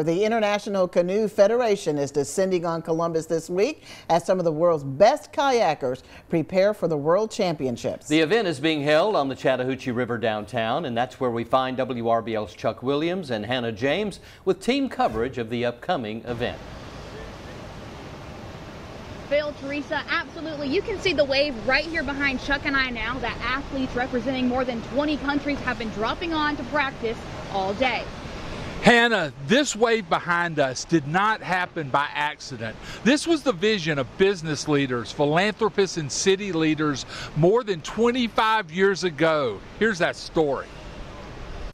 The International Canoe Federation is descending on Columbus this week as some of the world's best kayakers prepare for the World Championships. The event is being held on the Chattahoochee River downtown, and that's where we find WRBL's Chuck Williams and Hannah James with team coverage of the upcoming event. Phil, Teresa, absolutely. You can see the wave right here behind Chuck and I now that athletes representing more than 20 countries have been dropping on to practice all day. Hannah, this wave behind us did not happen by accident. This was the vision of business leaders, philanthropists, and city leaders more than 25 years ago. Here's that story.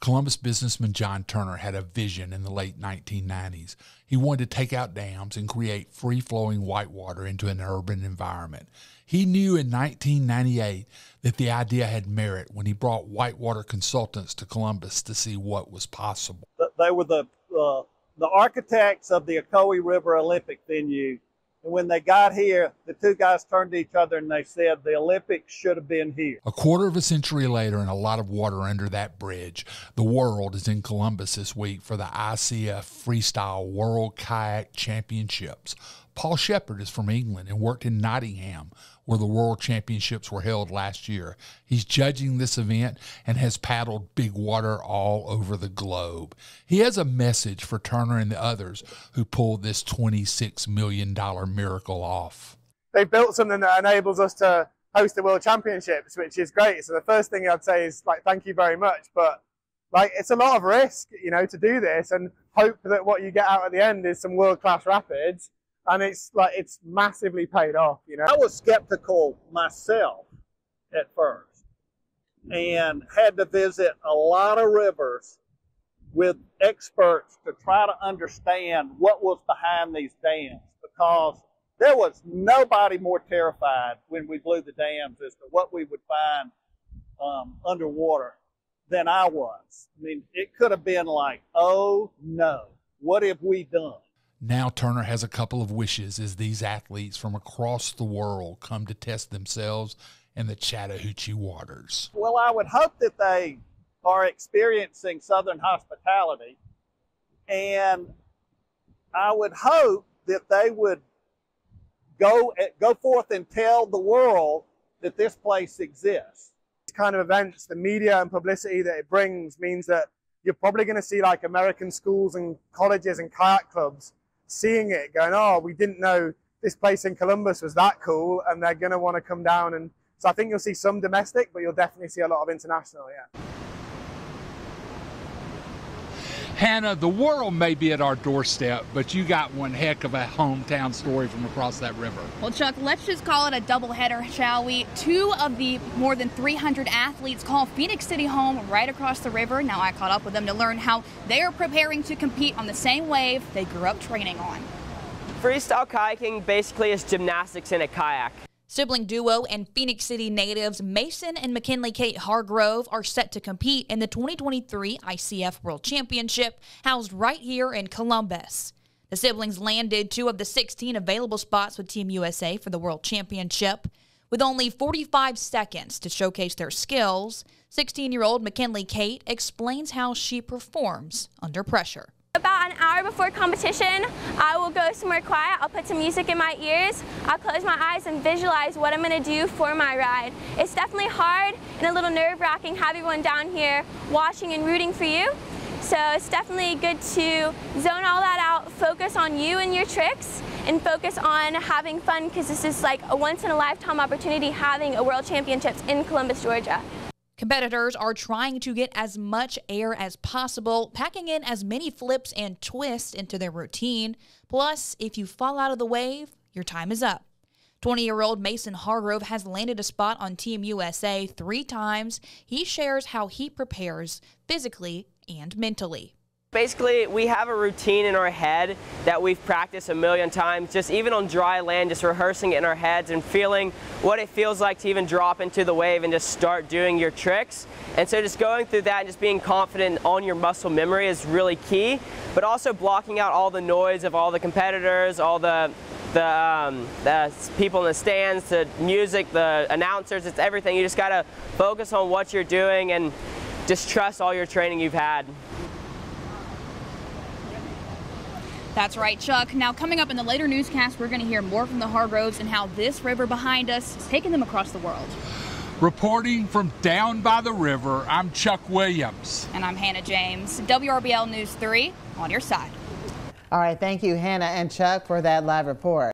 Columbus businessman John Turner had a vision in the late 1990s. He wanted to take out dams and create free-flowing whitewater into an urban environment. He knew in 1998 that the idea had merit when he brought whitewater consultants to Columbus to see what was possible. They were the architects of the Ocoee River Olympic venue. And when they got here, the two guys turned to each other and they said the Olympics should have been here. A quarter of a century later and a lot of water under that bridge, the world is in Columbus this week for the ICF Freestyle World Kayak Championships. Paul Shepard is from England and worked in Nottingham, where the World Championships were held last year. He's judging this event and has paddled big water all over the globe. He has a message for Turner and the others who pulled this $26 million miracle off. They've built something that enables us to host the World Championships, which is great. So the first thing I'd say is, thank you very much. But, it's a lot of risk, to do this and hope that what you get out at the end is some world-class rapids. And it's massively paid off, I was skeptical myself at first and had to visit a lot of rivers with experts to try to understand what was behind these dams, because there was nobody more terrified when we blew the dams as to what we would find underwater than I was. I mean, it could have been like, oh no, what have we done? Now Turner has a couple of wishes as these athletes from across the world come to test themselves in the Chattahoochee waters. Well, I would hope that they are experiencing Southern hospitality, and I would hope that they would go forth and tell the world that this place exists. These kind of events, the media and publicity that it brings means that you're probably going to see American schools and colleges and kayak clubs seeing it, going, oh, we didn't know this place in Columbus was that cool, and they're going to want to come down. And so I think you'll see some domestic, but you'll definitely see a lot of international, yeah. Hannah, the world may be at our doorstep, but you got one heck of a hometown story from across that river. Well, Chuck, let's just call it a doubleheader, shall we? Two of the more than 300 athletes call Phoenix City home right across the river. Now I caught up with them to learn how they are preparing to compete on the same wave they grew up training on. Freestyle kayaking basically is gymnastics in a kayak. Sibling duo and Phoenix City natives Mason and McKinley Kate Hargrove are set to compete in the 2023 ICF World Championship housed right here in Columbus. The siblings landed 2 of the 16 available spots with Team USA for the World Championship. With only 45 seconds to showcase their skills, 16-year-old McKinley Kate explains how she performs under pressure. About an hour before competition, I will go somewhere quiet. I'll put some music in my ears. I'll close my eyes and visualize what I'm going to do for my ride. It's definitely hard and a little nerve-wracking having everyone down here watching and rooting for you. So it's definitely good to zone all that out, focus on you and your tricks, and focus on having fun, because this is like a once-in-a-lifetime opportunity having a World Championships in Columbus, Georgia. Competitors are trying to get as much air as possible, packing in as many flips and twists into their routine. Plus, if you fall out of the wave, your time is up. 20-year-old Mason Hargrove has landed a spot on Team USA 3 times. He shares how he prepares physically and mentally. Basically, we have a routine in our head that we've practiced a million times, just even on dry land, just rehearsing it in our heads and feeling what it feels like to even drop into the wave and just start doing your tricks. And so just going through that and just being confident on your muscle memory is really key, but also blocking out all the noise of all the competitors, all the people in the stands, the music, the announcers, it's everything. You just gotta focus on what you're doing and just trust all your training you've had. That's right, Chuck. Now, coming up in the later newscast, we're going to hear more from the Hargroves and how this river behind us is taking them across the world. Reporting from down by the river, I'm Chuck Williams. And I'm Hannah James. WRBL News 3, on your side. All right, thank you, Hannah and Chuck, for that live report.